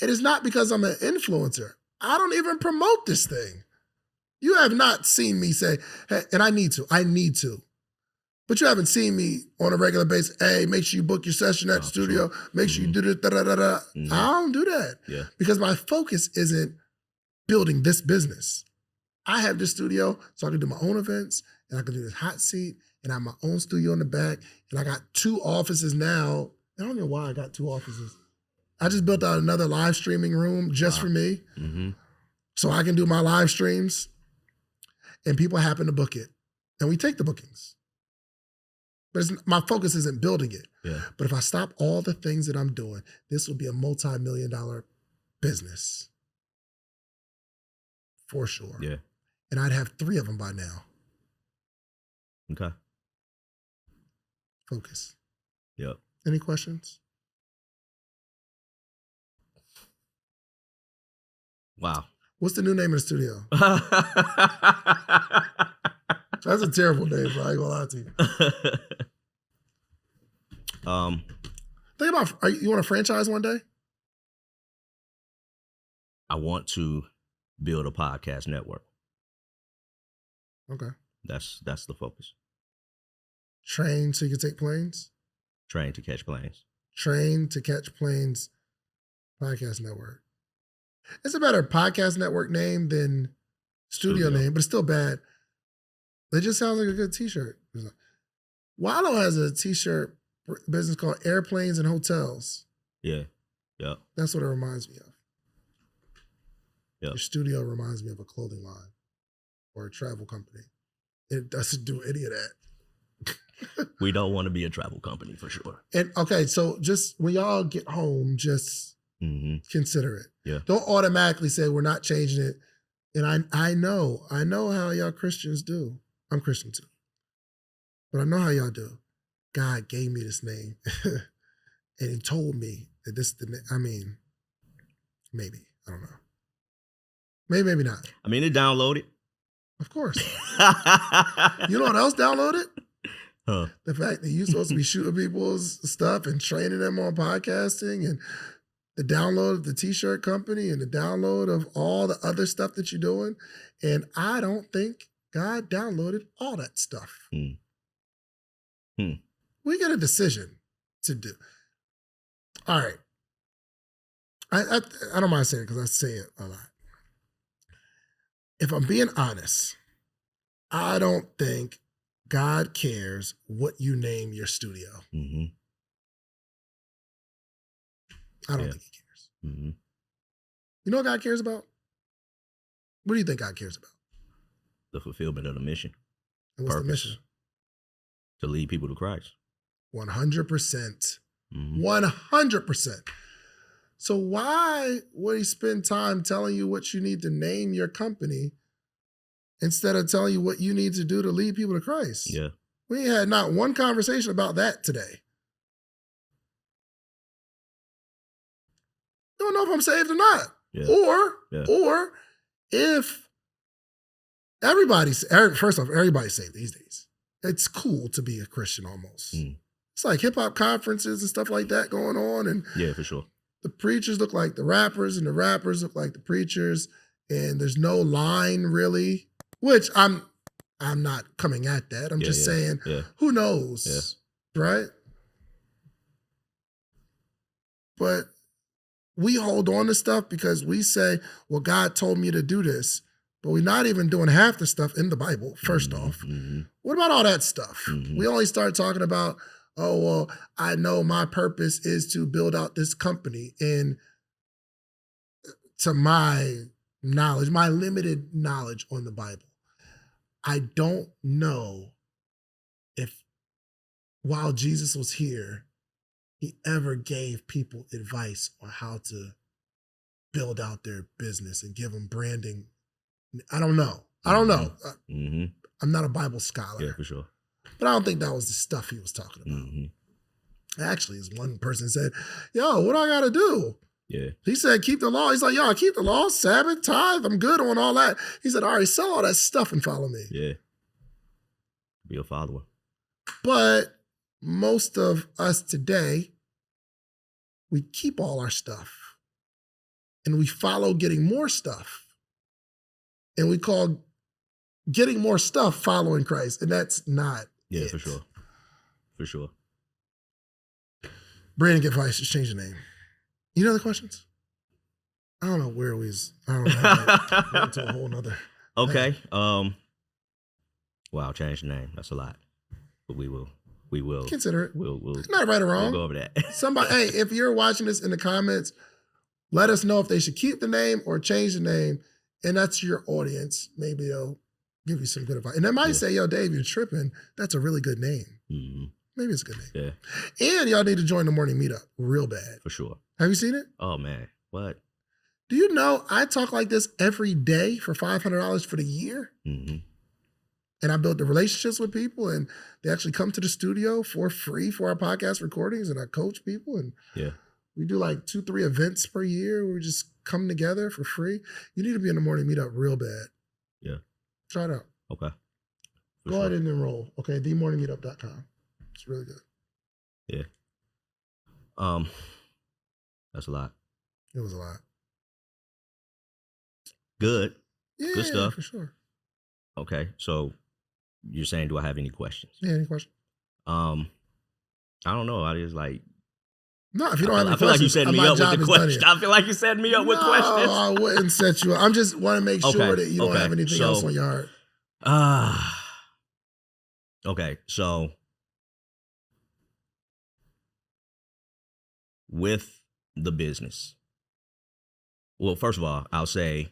It is not because I'm an influencer. I don't even promote this thing. You have not seen me say, hey, and I need to. But you haven't seen me on a regular basis, hey, make sure you book your session at the studio, make sure you do this, da-da-da-da. I don't do that because my focus isn't building this business. I have this studio so I can do my own events and I can do this hot seat and I have my own studio in the back and I got 2 offices now. I don't know why I got 2 offices. I just built out another live streaming room just for me so I can do my live streams and people happen to book it and we take the bookings. But my focus isn't building it. Yeah. But if I stop all the things that I'm doing, this will be a multi-million-dollar business for sure. Yeah. And I'd have 3 of them by now. Okay. Focus. Yep. Any questions? Wow. What's the new name of the studio? That's a terrible name, bro. I ain't gonna lie to you. Think about, you want to franchise one day? I want to build a podcast network. Okay. That's the focus. Train so you can take planes? Train to catch planes. Train to catch planes podcast network. It's a better podcast network name than studio name, but it's still bad. It just sounds like a good t-shirt. Wallow has a t-shirt business called Airplanes and Hotels. Yeah. Yeah. That's what it reminds me of. Yeah. Your studio reminds me of a clothing line or a travel company. It doesn't do any of that. We don't want to be a travel company for sure. And okay, so just when y'all get home, just consider it. Yeah. Don't automatically say we're not changing it. And I know how y'all Christians do. I'm Christian too. But I know how y'all do. God gave me this name. And he told me that this is the name. I mean, maybe. I don't know. Maybe not. I mean, it downloaded. Of course. You know what else downloaded? Huh. The fact that you're supposed to be shooting people's stuff and training them on podcasting and the download of the t-shirt company and the download of all the other stuff that you're doing. And I don't think God downloaded all that stuff. We get a decision to do. All right. I don't mind saying it because I say it a lot. If I'm being honest, I don't think God cares what you name your studio. I don't think he cares. You know what God cares about? What do you think God cares about? The fulfillment of the mission. And what's the mission? To lead people to Christ. 100%. 100%. So why would he spend time telling you what you need to name your company instead of telling you what you need to do to lead people to Christ? Yeah. We had not one conversation about that today. Don't know if I'm saved or not. Yeah. Or if first off, everybody's saved these days. It's cool to be a Christian almost. It's like hip hop conferences and stuff like that going on. And yeah, for sure. The preachers look like the rappers and the rappers look like the preachers. And there's no line really, which I'm not coming at that. I'm just saying, who knows, right? But we hold on to stuff because we say, well, God told me to do this, but we're not even doing half the stuff in the Bible, first off. What about all that stuff? We only start talking about, oh, well, I know my purpose is to build out this company. And to my knowledge, my limited knowledge on the Bible, I don't know if while Jesus was here, he ever gave people advice on how to build out their business and give them branding. I don't know. I'm not a Bible scholar. Yeah, for sure. But I don't think that was the stuff he was talking about. Actually, as one person said, yo, what do I got to do? Yeah. He said, keep the law. He's like, yo, I keep the law, Sabbath, tithe. I'm good on all that. He said, all right, sell all that stuff and follow me. Yeah. Be a follower. But most of us today, we keep all our stuff and we follow getting more stuff. And we call getting more stuff following Christ. And that's not it. For sure. For sure. Brandon get advice, just change the name. You know the questions? I don't know where we was. I don't know. Went into a whole nother. Okay. Wow, change the name. That's a lot. But we will Consider it. We'll not right or wrong. We'll go over that. Somebody, hey, if you're watching this in the comments, let us know if they should keep the name or change the name. And that's your audience. Maybe they'll give you some good advice. And they might say, yo, Dave, you're tripping. That's a really good name. Mm-hmm. Maybe it's a good name. Yeah. And y'all need to join the morning meetup real bad. For sure. Have you seen it? Oh, man. What? Do you know I talk like this every day for $500 for the year? Mm-hmm. And I built the relationships with people, and they actually come to the studio for free for our podcast recordings, and I coach people. And we do like 2-3 events per year where we just come together for free. You need to be in the morning meetup real bad. Yeah. Try it out. Okay. Go ahead and enroll. Okay, themorningmeetup.com. It's really good. Yeah. That's a lot. It was a lot. Good. Yeah, good stuff. For sure. Okay, so you're saying, do I have any questions? Yeah, any questions? I don't know. I just like. No, if you don't have any I feel like you set me up with the question. I feel like you set me up with questions. No, I wouldn't set you up. I'm just want to make sure that you don't have anything else on your heart. Okay, so with the business, well, first of all, I'll say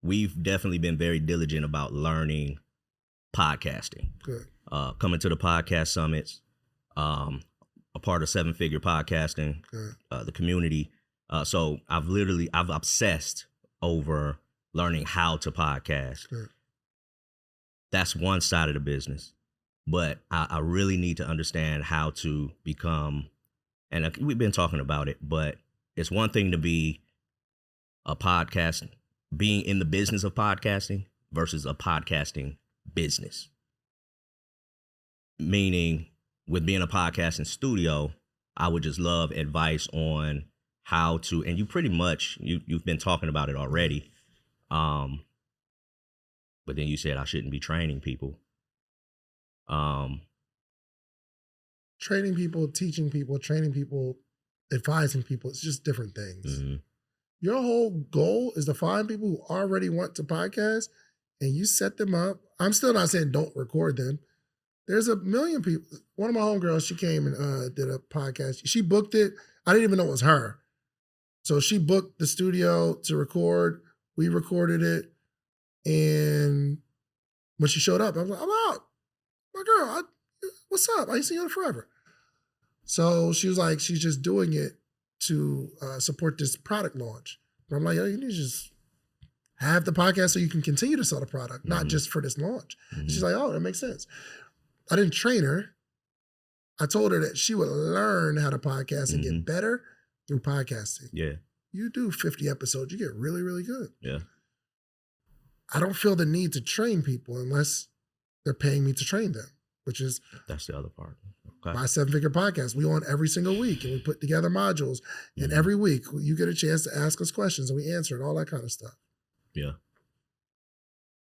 we've definitely been very diligent about learning podcasting. Good. Coming to the podcast summits, a part of 7-Figure Podcasting, the community. So I've obsessed over learning how to podcast. Good. That's one side of the business. But I really need to understand how to become, and we've been talking about it, but it's one thing to be a podcast, being in the business of podcasting versus a podcasting business. Meaning, with being a podcasting studio, I would just love advice on how to, and you pretty much, you've been talking about it already. But then you said I shouldn't be training people. Training people, teaching people, training people, advising people, it's just different things. Mm-hmm. Your whole goal is to find people who already want to podcast and you set them up. I'm still not saying don't record them. There's a million people. One of my homegirls, she came and did a podcast. She booked it. I didn't even know it was her. So she booked the studio to record. We recorded it. And when she showed up, I was like, I'm out. My girl, what's up? I ain't seen you in forever. So she was like, she's just doing it to support this product launch. But I'm like, yo, you need to just have the podcast so you can continue to sell the product, not just for this launch. Mm-hmm. She's like, oh, that makes sense. I didn't train her. I told her that she would learn how to podcast and get better through podcasting. Yeah. You do 50 episodes, you get really, really good. Yeah. I don't feel the need to train people unless they're paying me to train them, which is that's the other part. Okay. My 7-Figure Podcast. We on every single week and we put together modules. And every week you get a chance to ask us questions and we answer and all that kind of stuff. Yeah.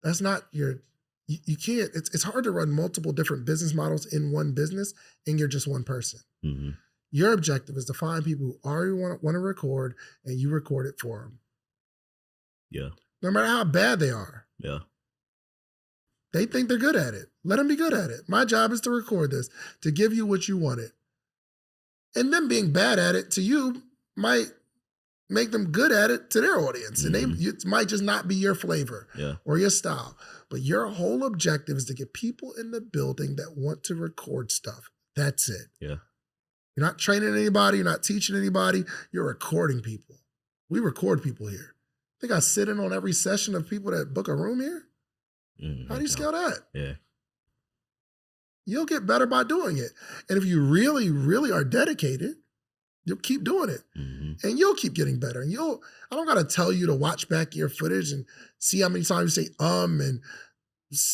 That's not your, you can't, it's hard to run multiple different business models in one business and you're just one person. Mm-hmm. Your objective is to find people who already want to record and you record it for them. Yeah. No matter how bad they are. Yeah. They think they're good at it. Let them be good at it. My job is to record this, to give you what you wanted. And them being bad at it to you might make them good at it to their audience. And it might just not be your flavor or your style. But your whole objective is to get people in the building that want to record stuff. That's it. Yeah. You're not training anybody. You're not teaching anybody. You're recording people. We record people here. I think I sit in on every session of people that book a room here. How do you scale that? Yeah. You'll get better by doing it. And if you really, really are dedicated, You'll keep doing it. Mm-hmm. And you'll keep getting better. And I don't got to tell you to watch back your footage and see how many times you say and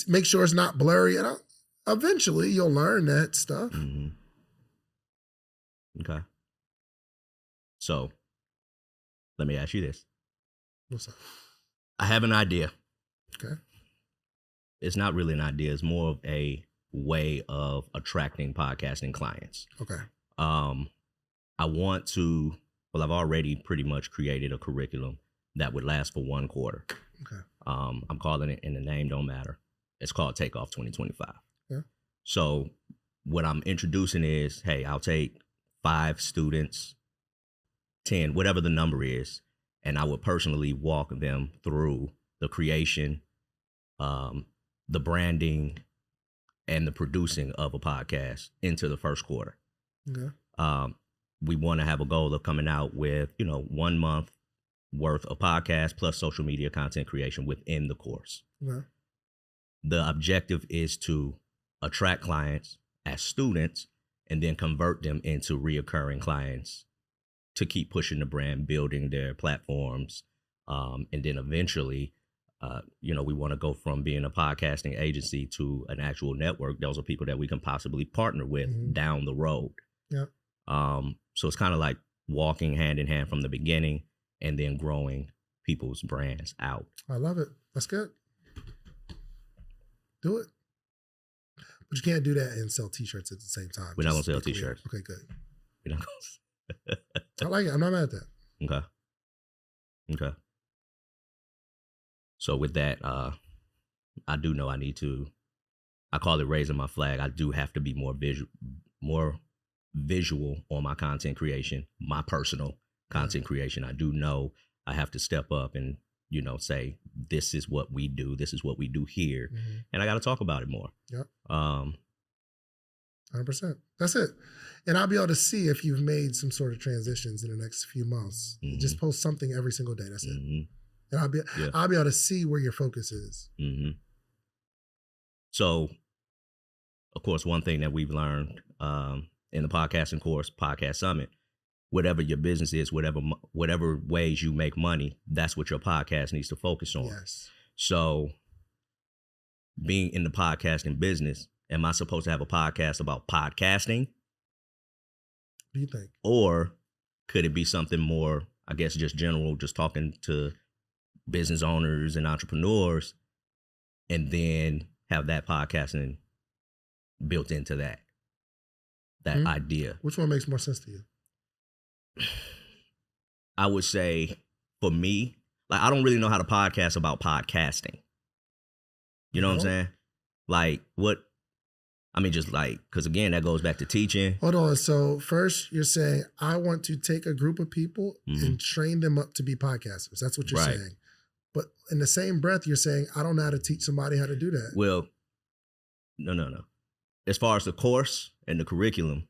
make sure it's not blurry. And eventually you'll learn that stuff. Mm-hmm. Okay. So let me ask you this. What's up? I have an idea. Okay. It's not really an idea. It's more of a way of attracting podcasting clients. Okay. I want to, I've already pretty much created a curriculum that would last for 1 quarter. Okay. I'm calling it, and the name don't matter. It's called Takeoff 2025. Yeah. So what I'm introducing is, hey, I'll take 5 students, 10, whatever the number is, and I would personally walk them through the creation, the branding, and the producing of a podcast into the first quarter. Okay. We want to have a goal of coming out with, 1 month worth of podcast plus social media content creation within the course. Okay. The objective is to attract clients as students and then convert them into reoccurring clients to keep pushing the brand, building their platforms. And then eventually, we want to go from being a podcasting agency to an actual network. Those are people that we can possibly partner with down the road. Yeah. So it's kind of like walking hand in hand from the beginning and then growing people's brands out. I love it. That's good. Do it. But you can't do that and sell t-shirts at the same time. We're not going to sell t-shirts. Okay, good. We're not gonna... I like it. I'm not mad at that. Okay. So with that, I do know I need to, I call it raising my flag. I do have to be more visual on my content creation, my personal content creation. I do know I have to step up and, say, this is what we do. This is what we do here. And I got to talk about it more. Yep. 100%. That's it. And I'll be able to see if you've made some sort of transitions in the next few months. Just post something every single day. That's it. And I'll be able to see where your focus is. So, of course, one thing that we've learned in the podcasting course, Podcast Summit, whatever your business is, whatever ways you make money, that's what your podcast needs to focus on. Yes. So, being in the podcasting business, am I supposed to have a podcast about podcasting? What do you think? Or could it be something more, I guess, just general, just talking to business owners and entrepreneurs, and then have that podcasting built into that idea? Which one makes more sense to you? I would say, for me, like, I don't really know how to podcast about podcasting. You know what I'm saying? Like, what? I mean, just like, because again, that goes back to teaching. Hold on. So first you're saying, I want to take a group of people and train them up to be podcasters. That's what you're saying. But in the same breath, you're saying, I don't know how to teach somebody how to do that. Well, no. As far as the course and the curriculum,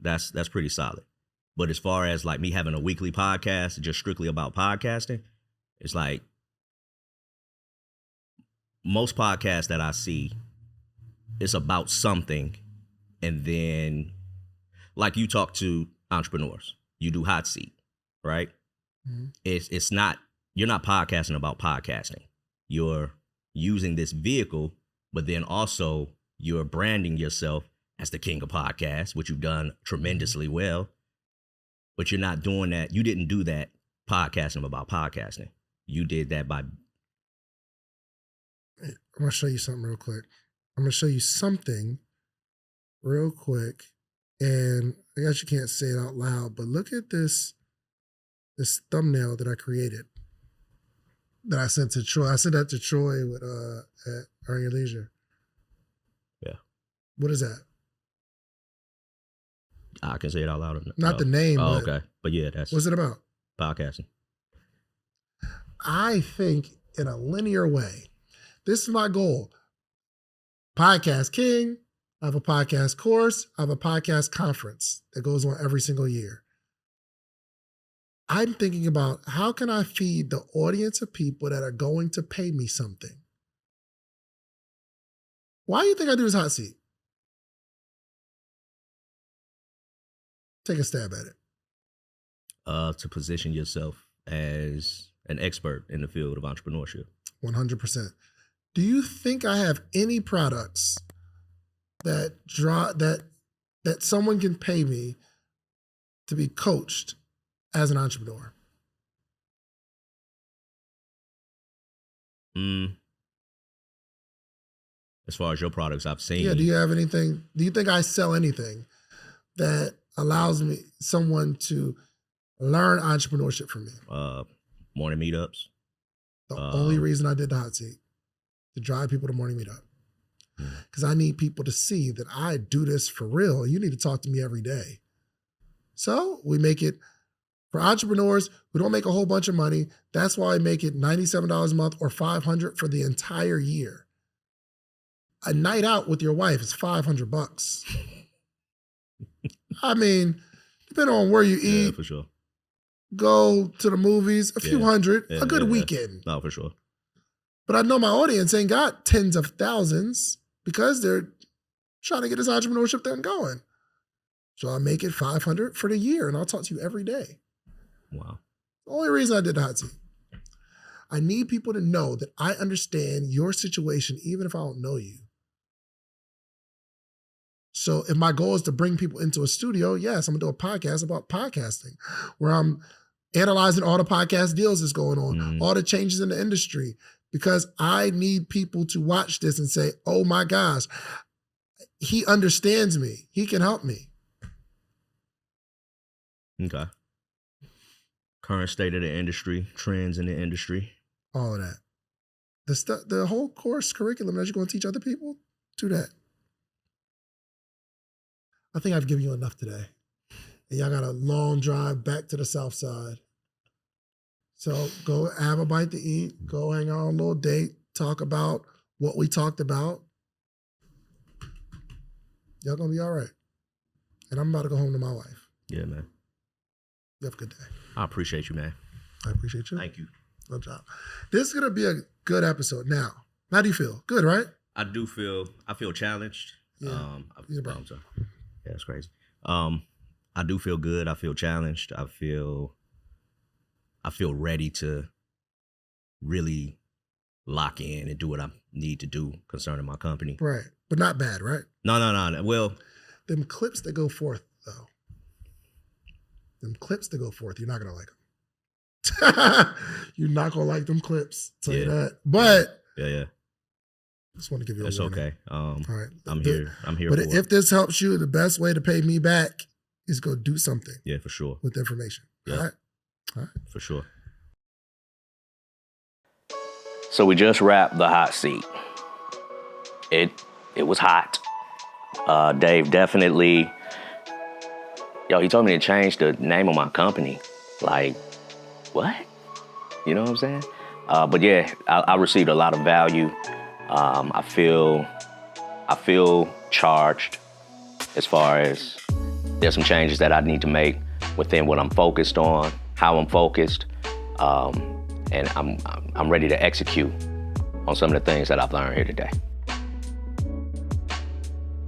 that's pretty solid. But as far as like me having a weekly podcast, just strictly about podcasting, it's like most podcasts that I see, it's about something. And then, like, you talk to entrepreneurs, you do hot seat, right? It's not, you're not podcasting about podcasting. You're using this vehicle, but then also you're branding yourself as the king of podcasts, which you've done tremendously well. But you're not doing that. You didn't do that podcasting about podcasting. You did that by... I'm going to show you something real quick. I'm going to show you something real quick. And I guess you can't say it out loud, but look at this thumbnail that I created that I sent to Troy. I sent that to Troy with at Earn Your Leisure. Yeah. What is that? I can say it out loud. Not the name. Oh, okay. But yeah, that's... What's it about? Podcasting. I think in a linear way. This is my goal. Podcast King. I have a podcast course. I have a podcast conference that goes on every single year. I'm thinking about, how can I feed the audience of people that are going to pay me something? Why do you think I do this hot seat? Take a stab at it. To position yourself as an expert in the field of entrepreneurship. 100%. Do you think I have any products that someone can pay me to be coached as an entrepreneur? As far as your products I've seen. Yeah, do you have anything? Do you think I sell anything that allows someone to learn entrepreneurship from me? Morning meetups. The only reason I did the hot seat, to drive people to morning meetup. Because I need people to see that I do this for real. You need to talk to me every day. So we make it for entrepreneurs who don't make a whole bunch of money. That's why I make it $97 a month or $500 for the entire year. A night out with your wife is $500. I mean, depending on where you eat, yeah, for sure. Go to the movies, a few hundred, a good weekend. No, for sure. But I know my audience ain't got tens of thousands because they're trying to get this entrepreneurship thing going. So I make it $500 for the year, and I'll talk to you every day. Wow. The only reason I did the hot seat. I need people to know that I understand your situation, even if I don't know you. So if my goal is to bring people into a studio, yes, I'm gonna do a podcast about podcasting, where I'm analyzing all the podcast deals that's going on, all the changes in the industry, because I need people to watch this and say, oh my gosh, he understands me. He can help me. Okay. Current state of the industry, trends in the industry. All of that. The whole course curriculum that you're going to teach other people, do that. I think I've given you enough today. And y'all got a long drive back to the South Side. So go have a bite to eat, go hang out on a little date, talk about what we talked about. Y'all gonna be all right. And I'm about to go home to my wife. Yeah, man. You have a good day. I appreciate you, man. I appreciate you. Thank you. No job. This is gonna be a good episode. Now, how do you feel? Good, right? I feel challenged. Yeah. I'm sorry. Yeah, that's crazy. I do feel good. I feel challenged. I feel ready to really lock in and do what I need to do concerning my company. Right. But not bad, right? No. Well, them clips that go forth, though. Them clips that go forth, you're not going to like them. You're not going to like them clips. Tell you that. But yeah. Just want to give you a That's warning. okay. All right. I'm here But for it. if this helps you, the best way to pay me back is go do something. Yeah, for sure. With information. Yeah. All right. For sure. So we just wrapped the hot seat. It was hot. Dave definitely, he told me to change the name of my company. Like, what? You know what I'm saying? But yeah, I received a lot of value. I feel charged as far as there's some changes that I need to make within what I'm focused on, how I'm focused, and I'm ready to execute on some of the things that I've learned here today.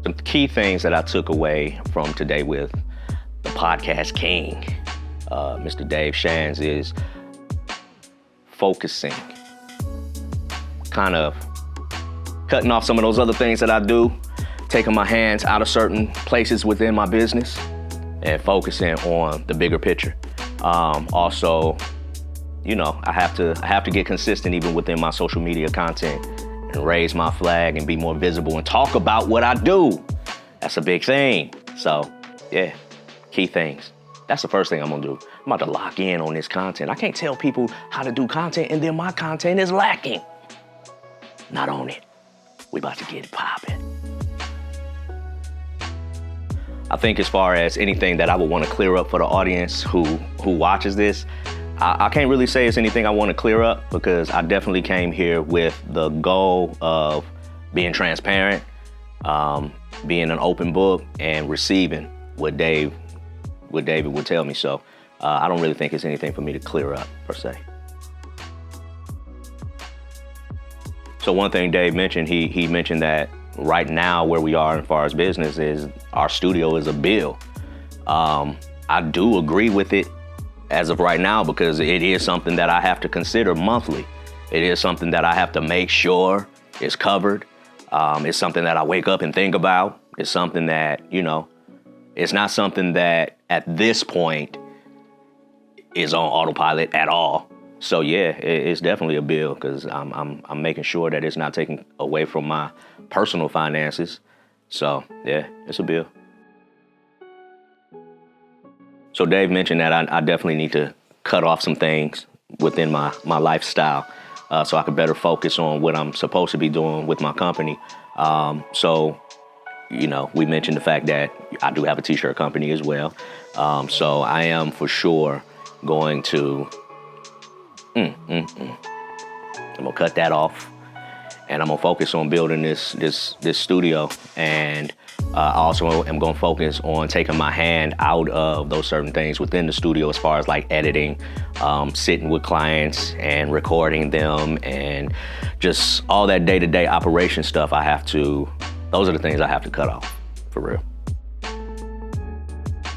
Some key things that I took away from today with the podcast king, Mr. Dave Shands, is focusing, kind of cutting off some of those other things that I do, taking my hands out of certain places within my business and focusing on the bigger picture. Also, I have to get consistent even within my social media content and raise my flag and be more visible and talk about what I do. That's a big thing. So, yeah, key things. That's the first thing I'm gonna do. I'm about to lock in on this content. I can't tell people how to do content and then my content is lacking. Not on it. We about to get it popping. I think as far as anything that I would want to clear up for the audience who watches this, I can't really say it's anything I want to clear up because I definitely came here with the goal of being transparent, being an open book, and receiving what David would tell me. So I don't really think it's anything for me to clear up per se. So one thing Dave mentioned, he mentioned that right now where we are as far as business is our studio is a bill. I do agree with it as of right now because it is something that I have to consider monthly. It is something that I have to make sure is covered. It's something that I wake up and think about. It's something that, it's not something that at this point is on autopilot at all. So yeah, it's definitely a bill because I'm making sure that it's not taking away from my personal finances. So yeah, it's a bill. So Dave mentioned that I definitely need to cut off some things within my lifestyle so I could better focus on what I'm supposed to be doing with my company. So we mentioned the fact that I do have a t-shirt company as well. So I am for sure going to, I'm gonna cut that off and I'm gonna focus on building this studio. And I also am gonna focus on taking my hand out of those certain things within the studio as far as like editing, sitting with clients and recording them and just all that day-to-day operation stuff those are the things I have to cut off, for real.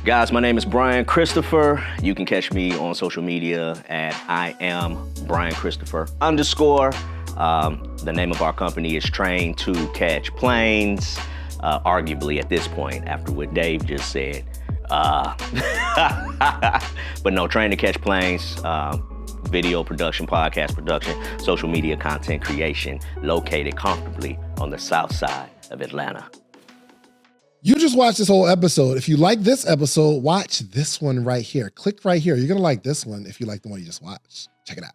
Guys, my name is Brian Christopher. You can catch me on social media at @IamBrianChristopher_. The name of our company is Train to Catch Planes. Arguably at this point, after what Dave just said. But no, Train to Catch Planes, video production, podcast production, social media content creation, located comfortably on the south side of Atlanta. You just watched this whole episode. If you like this episode, watch this one right here. Click right here. You're going to like this one if you like the one you just watched. Check it out.